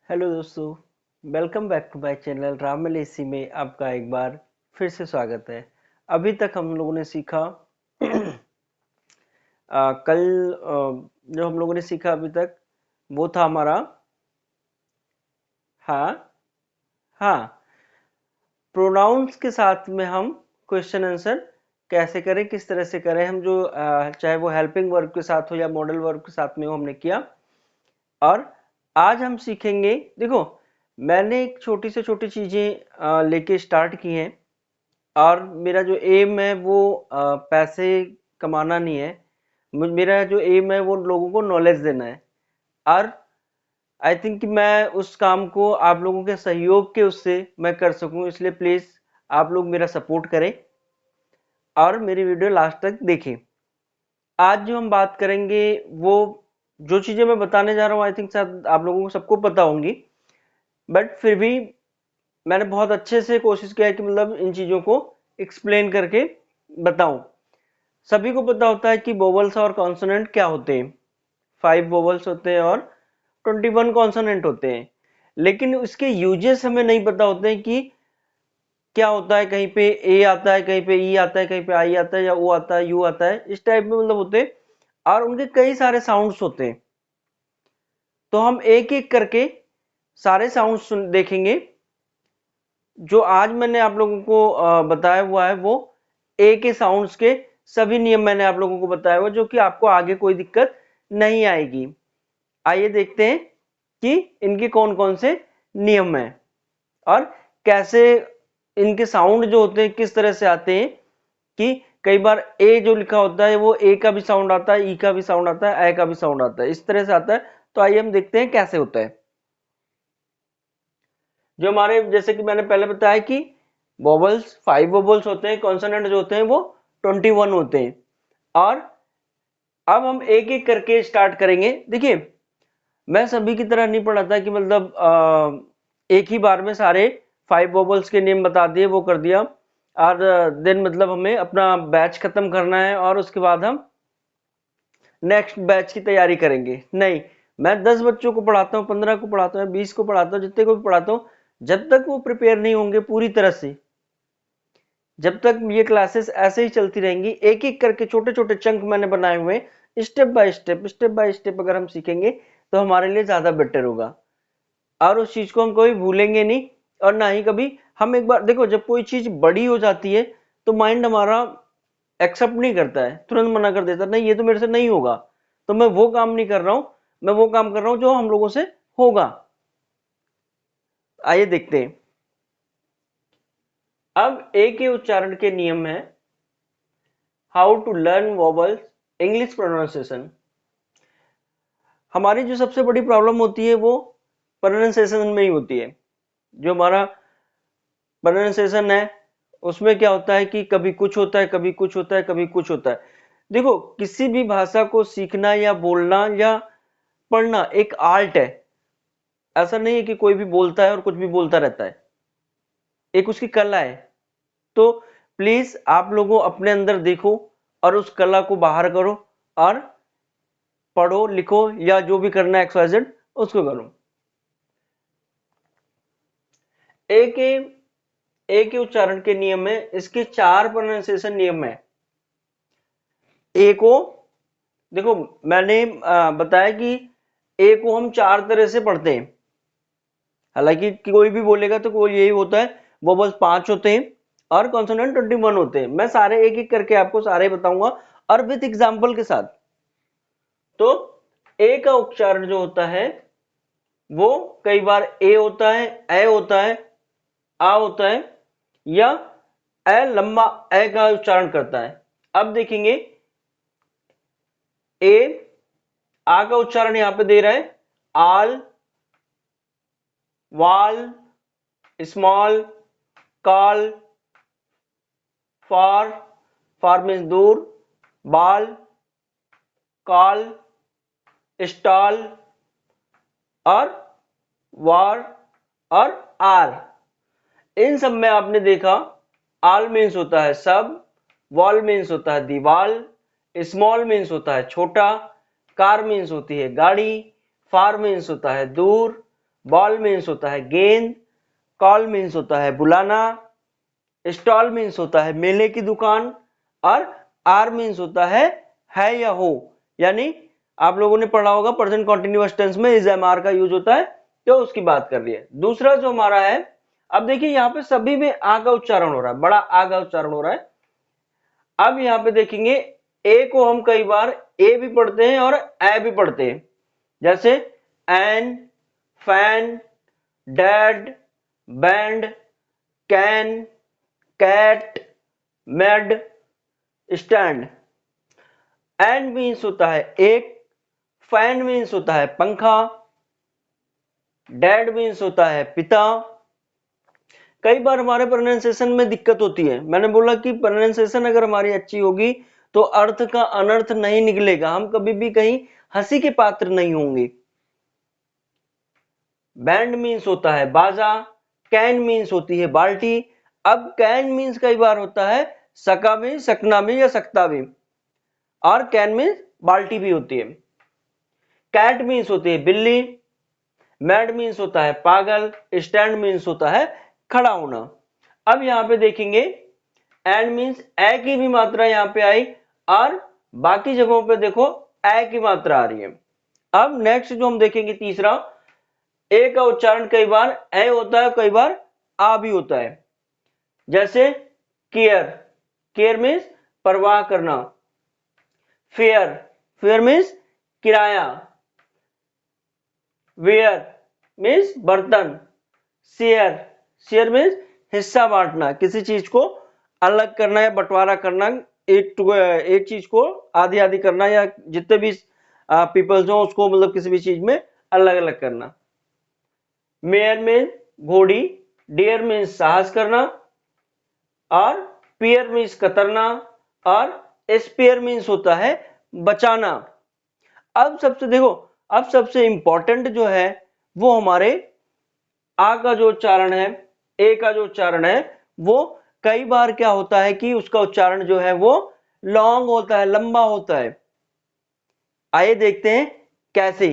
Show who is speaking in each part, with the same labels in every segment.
Speaker 1: Hello दोस्तों, welcome back to my channel Ram मलेसी में आपका एक बार फिर से स्वागत है। अभी तक हम लोगों ने सीखा कल जो हम लोगों ने सीखा अभी तक वो था हमारा हाँ हाँ प्रोनाउंस के साथ में हम क्वेश्चन आंसर कैसे करें, किस तरह से करें हम, जो चाहे वो हेल्पिंग वर्ब के साथ हो या मॉडल वर्ब के साथ में, वो हमने किया। और आज हम सीखेंगे, देखो मैंने एक छोटी से छोटी चीजें लेके स्टार्ट की हैं। और मेरा जो एम है वो पैसे कमाना नहीं है। मेरा जो एम है वो लोगों को नॉलेज देना है। और आई थिंक कि मैं उस काम को आप लोगों के सहयोग के उससे मैं कर सकूं, इसलिए प्लीज आप लोग मेरा सपोर्ट करें और मेरी वीडियो लास्ट तक देखें। आज जो हम बात करेंगे वो जो चीजें मैं बताने जा रहा हूँ आई थिंक शायद आप लोगों को सबको पता होंगी, बट फिर भी मैंने बहुत अच्छे से कोशिश किया है कि मतलब इन चीजों को एक्सप्लेन करके बताऊं। सभी को पता होता है कि वोवल्स और कॉन्सोनेंट क्या होते हैं। 5 वोवल्स होते हैं और 21 कॉन्सोनेंट होते हैं, लेकिन उसके यूजेस हमें नहीं पता होते हैं कि क्या होता है। कहीं पे ए आता है, कहीं पे ई आता है, कहीं पे आई आता है, या ओ आता है, यू आता है, इस टाइप में मतलब होते हैं। और उनके कई सारे साउंड्स होते हैं, तो हम एक एक करके सारे साउंड्स देखेंगे। जो आज मैंने आप लोगों को बताया हुआ है वो ए के साउंड्स के सभी नियम मैंने आप लोगों को बताया हुआ, जो कि आपको आगे कोई दिक्कत नहीं आएगी। आइए देखते हैं कि इनके कौन कौन से नियम हैं और कैसे इनके साउंड जो होते हैं किस तरह से आते हैं। कि कई बार ए जो लिखा होता है वो ए का भी साउंड आता है, ई का भी साउंड आता है, ए का भी साउंड आता है, इस तरह से आता है। तो आइए हम देखते हैं कैसे होता है। जो हमारे, जैसे कि मैंने पहले बताया कि वोवल्स 5 वोवल्स होते हैं, कॉन्सोनेंट जो होते हैं वो 21 होते हैं। और अब हम एक एक करके स्टार्ट करेंगे। देखिए, मैं सभी की तरह नहीं पढ़ा था कि मतलब एक ही बार में सारे 5 वोवल्स के नेम बता दिए, वो कर दिया और देन मतलब हमें अपना बैच खत्म करना है और उसके बाद हम नेक्स्ट बैच की तैयारी करेंगे। नहीं, मैं 10 बच्चों को पढ़ाता हूँ, 15 को पढ़ाता हूँ, 20 को पढ़ाता हूँ, जितने को भी पढ़ाता हूँ, जब तक वो प्रिपेयर नहीं होंगे पूरी तरह से, जब तक ये क्लासेस ऐसे ही चलती रहेंगी, एक एक करके छोटे छोटे चंक मैंने बनाए हुए, स्टेप बाय स्टेप अगर हम सीखेंगे तो हमारे लिए ज्यादा बेटर होगा। और उस चीज को हम कभी भूलेंगे नहीं। और ना ही कभी हम, एक बार देखो, जब कोई चीज बड़ी हो जाती है तो माइंड हमारा एक्सेप्ट नहीं करता है, तुरंत मना कर देता है, नहीं ये तो मेरे से नहीं होगा, तो मैं वो काम नहीं कर रहा हूं, मैं वो काम कर रहा हूं जो हम लोगों से होगा। आइए देखते हैं। अब ए के उच्चारण के नियम है। How to learn vowels English pronunciation. हमारी जो सबसे बड़ी प्रॉब्लम होती है वो प्रोनाउंसिएशन में ही होती है। जो हमारा प्रोनाउंसिएशन है उसमें क्या होता है कि कभी कुछ होता है, कभी कुछ होता है, कभी कुछ होता है। देखो, किसी भी भाषा को सीखना या बोलना या पढ़ना एक आर्ट है। ऐसा नहीं है कि कोई भी बोलता है और कुछ भी बोलता रहता है, एक उसकी कला है। तो प्लीज आप लोगों अपने अंदर देखो और उस कला को बाहर करो और पढ़ो लिखो या जो भी करना है XYZ उसको करो। ए के ए के उच्चारण के नियम में इसके 4 प्रोनाउंसिएशन नियम है। ए को देखो, मैंने बताया कि ए को हम 4 तरह से पढ़ते हैं। हालांकि कोई भी बोलेगा तो कोई यही होता है, वो बस 5 होते हैं और कॉन्सोनेंट 21 होते हैं। मैं सारे एक एक करके आपको सारे बताऊंगा और विथ एग्जाम्पल के साथ। तो ए का उच्चारण जो होता है वो कई बार ए होता है, ए होता है, आ होता है, या ए लंबा ए का उच्चारण करता है। अब देखेंगे, ए आ का उच्चारण यहां पे दे रहा है आल, वाल, small, call, for, for means दूर, बाल, कॉल, स्टॉल और वार और आर। इन सब में आपने देखा, आल मीन्स होता है सब, वॉल मीन्स होता है दीवाल, स्मॉल मीन्स होता है छोटा, कार मीन्स होती है गाड़ी, फार मीन्स होता है दूर, बॉल मीन्स होता है गेंद, कॉल मीन्स होता है बुलाना, स्टॉल मीन्स होता है मेले की दुकान, और आर मीन्स होता है या हो। यानी आप लोगों ने पढ़ा होगा प्रेजेंट कंटीन्यूअस टेंस में इज एम आर का यूज होता है, तो उसकी बात कर रही है। दूसरा जो हमारा है, अब देखिए यहाँ पे सभी में आ का उच्चारण हो रहा है, बड़ा आ का उच्चारण हो रहा है। अब यहाँ पे देखेंगे ए को हम कई बार ए भी पढ़ते हैं और ए भी पढ़ते हैं, जैसे an, fan, dad, band, can, cat, made, stand. An means होता है एक, फैन मीन्स होता है पंखा, डैड मीन्स होता है पिता। कई बार हमारे प्रोनाउंसिएशन में दिक्कत होती है, मैंने बोला कि प्रोनाउंसिएशन अगर हमारी अच्छी होगी तो अर्थ का अनर्थ नहीं निकलेगा, हम कभी भी कहीं हंसी के पात्र नहीं होंगे। बैंड मीन्स होता है बाजा, कैन मीन्स होती है बाल्टी। अब कैन मीन्स कई बार होता है सका में, सकना में या सकता में, और कैन मीन्स बाल्टी भी होती है। कैट मीन्स होती है बिल्ली, मैड मीन्स होता है पागल, स्टैंड मीन्स होता है खड़ा होना। अब यहां पे देखेंगे एंड मीन्स ए की भी मात्रा यहां पे आई, और बाकी जगहों पे देखो ए की मात्रा आ रही है। अब नेक्स्ट जो हम देखेंगे तीसरा, ए का उच्चारण कई बार ए होता है, कई बार आ भी होता है, जैसे केयर, केयर मीन्स परवाह करना, फेयर, फेयर मीन्स किराया, वेयर मीन्स बर्तन, शेयर, शेयर मीन्स हिस्सा बांटना, किसी चीज को अलग करना या बंटवारा करना, एक चीज को आधी आधी करना, या जितने भी पीपल्स हो उसको मतलब किसी भी चीज में अलग अलग करना। मेयर मीन्स घोड़ी, डियर मीन्स साहस करना, और पियर मीन्स कतरना, और स्पेयर मीन्स होता है बचाना। अब सबसे देखो, अब सबसे इंपॉर्टेंट जो है वो हमारे आ का जो उच्चारण है, ए का जो उच्चारण है, वो कई बार क्या होता है कि उसका उच्चारण जो है वो लॉन्ग होता है, लंबा होता है। आइए देखते हैं कैसे।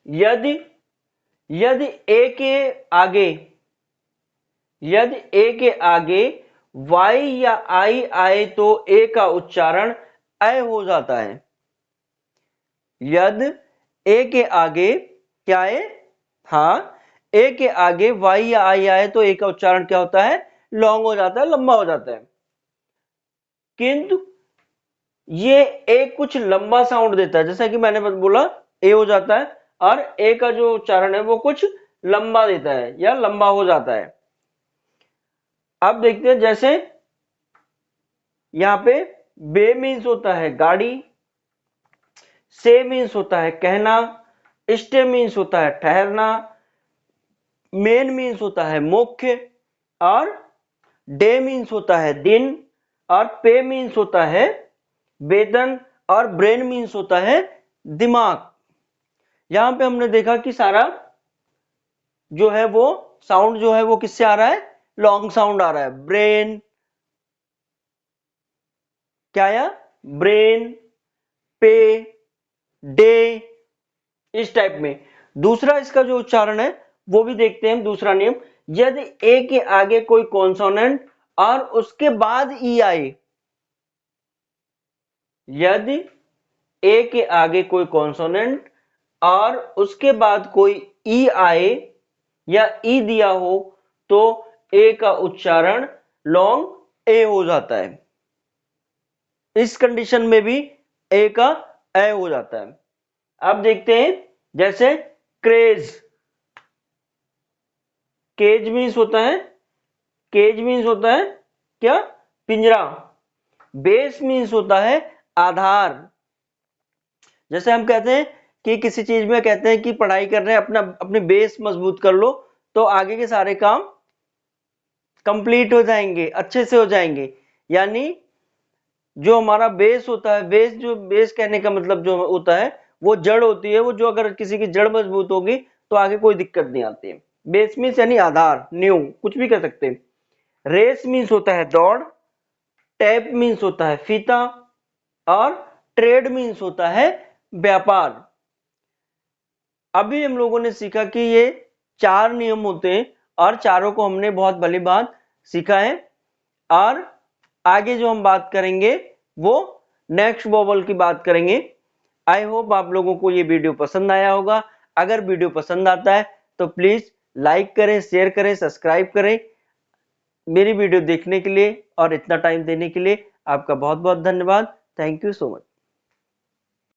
Speaker 1: यदि यदि ए के आगे, यदि ए के आगे वाई या आई आए तो ए का उच्चारण ऐ हो जाता है। यदि ए के आगे क्या है, हाँ, ए के आगे वाई या आई आए तो ए का उच्चारण क्या होता है, लॉन्ग हो जाता है, लंबा हो जाता है। किंतु ये ए कुछ लंबा साउंड देता है, जैसा कि मैंने बोला ए हो जाता है, और ए का जो उच्चारण है वो कुछ लंबा देता है या लंबा हो जाता है। अब देखते हैं, जैसे यहां पे बे मीन्स होता है गाड़ी, से मीन्स होता है कहना, स्टे मीन्स होता है ठहरना, मेन मीन्स होता है मुख्य, और डे मीन्स होता है दिन, और पे मीन्स होता है वेतन, और ब्रेन मीन्स होता है दिमाग। यहां पे हमने देखा कि सारा जो है वो साउंड जो है वो किससे आ रहा है, लॉन्ग साउंड आ रहा है। ब्रेन, क्या आया, ब्रेन, पे, डे, इस टाइप में। दूसरा इसका जो उच्चारण है वो भी देखते हैं हम, दूसरा नियम, यदि ए के आगे कोई कॉन्सोनेंट और उसके बाद ई आए, यदि ए के आगे कोई कॉन्सोनेंट और उसके बाद कोई ई आए या ई दिया हो तो ए का उच्चारण लॉन्ग ए हो जाता है। इस कंडीशन में भी ए का ए हो जाता है। अब देखते हैं, जैसे क्रेज, केज मीन्स होता है, केज मीन्स होता है क्या, पिंजरा। बेस मीन्स होता है आधार। जैसे हम कहते हैं कि किसी चीज में कहते हैं कि पढ़ाई कर रहे हैं, अपना अपने बेस मजबूत कर लो तो आगे के सारे काम कंप्लीट हो जाएंगे, अच्छे से हो जाएंगे। यानी जो हमारा बेस होता है, बेस, जो बेस कहने का मतलब जो होता है वो जड़ होती है, वो जो अगर किसी की जड़ मजबूत होगी तो आगे कोई दिक्कत नहीं आती है। बेस मीन्स यानी आधार, न्यू, कुछ भी कह सकते हैं। रेस मीन्स होता है दौड़, टैप मीन्स होता है फीता, और ट्रेड मीन्स होता है व्यापार। अभी हम लोगों ने सीखा कि ये 4 नियम होते हैं और चारों को हमने बहुत भली बात सीखा है। और आगे जो हम बात करेंगे वो नेक्स्ट वोवल की बात करेंगे। आई होप आप लोगों को ये वीडियो पसंद आया होगा। अगर वीडियो पसंद आता है तो प्लीज लाइक करें, शेयर करें, सब्सक्राइब करें। मेरी वीडियो देखने के लिए और इतना टाइम देने के लिए आपका बहुत बहुत धन्यवाद। Thank you so much.